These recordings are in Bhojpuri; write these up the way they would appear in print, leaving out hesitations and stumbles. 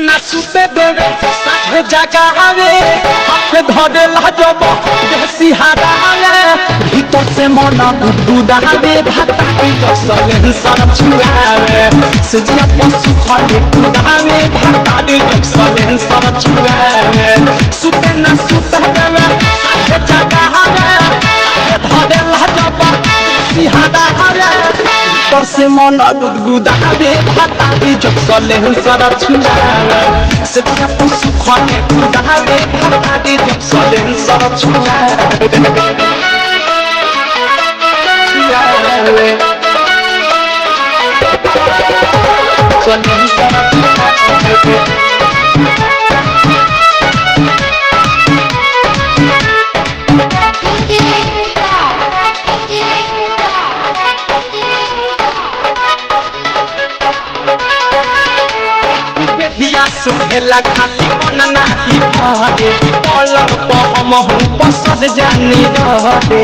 ना सुते देवे साथे जगावे हाथ धरे लाजब देसी हारावे भीतर से मन गुदगुदावे भाता की जसले सर छुआवे सजिया पशु खड़े कुदावे भाता की जसले सर छुआवे सुते ना सुते देवे साथे जगावे हाथ धरे लाजब देसी हारावे भीतर से मन गुदगुदावे भाता की जसले सर छुआवे सजिया पशु खड़े कुदावे भाता की जसले सर छुआवे सुहेला खाली मन नाही भरे पलक पर हम हूँ पसंद जानी रहे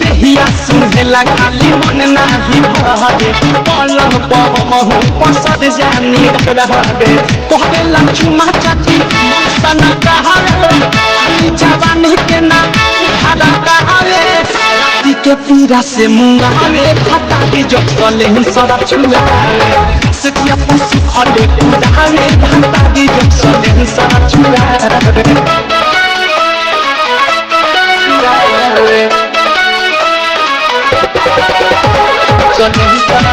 देहिया सुहेला खाली मन नाही भरे पलक पर हम हूँ पसंद जानी रहे कहबे लक्ष्मा चाची सना कहावे जवानी के ना हरा कहावे के पीरा से मुंगावे भाता की जसले सर छुआवे सजिया पशु खड़े कुदावे भाता की जसले सर छुआवे जसले सर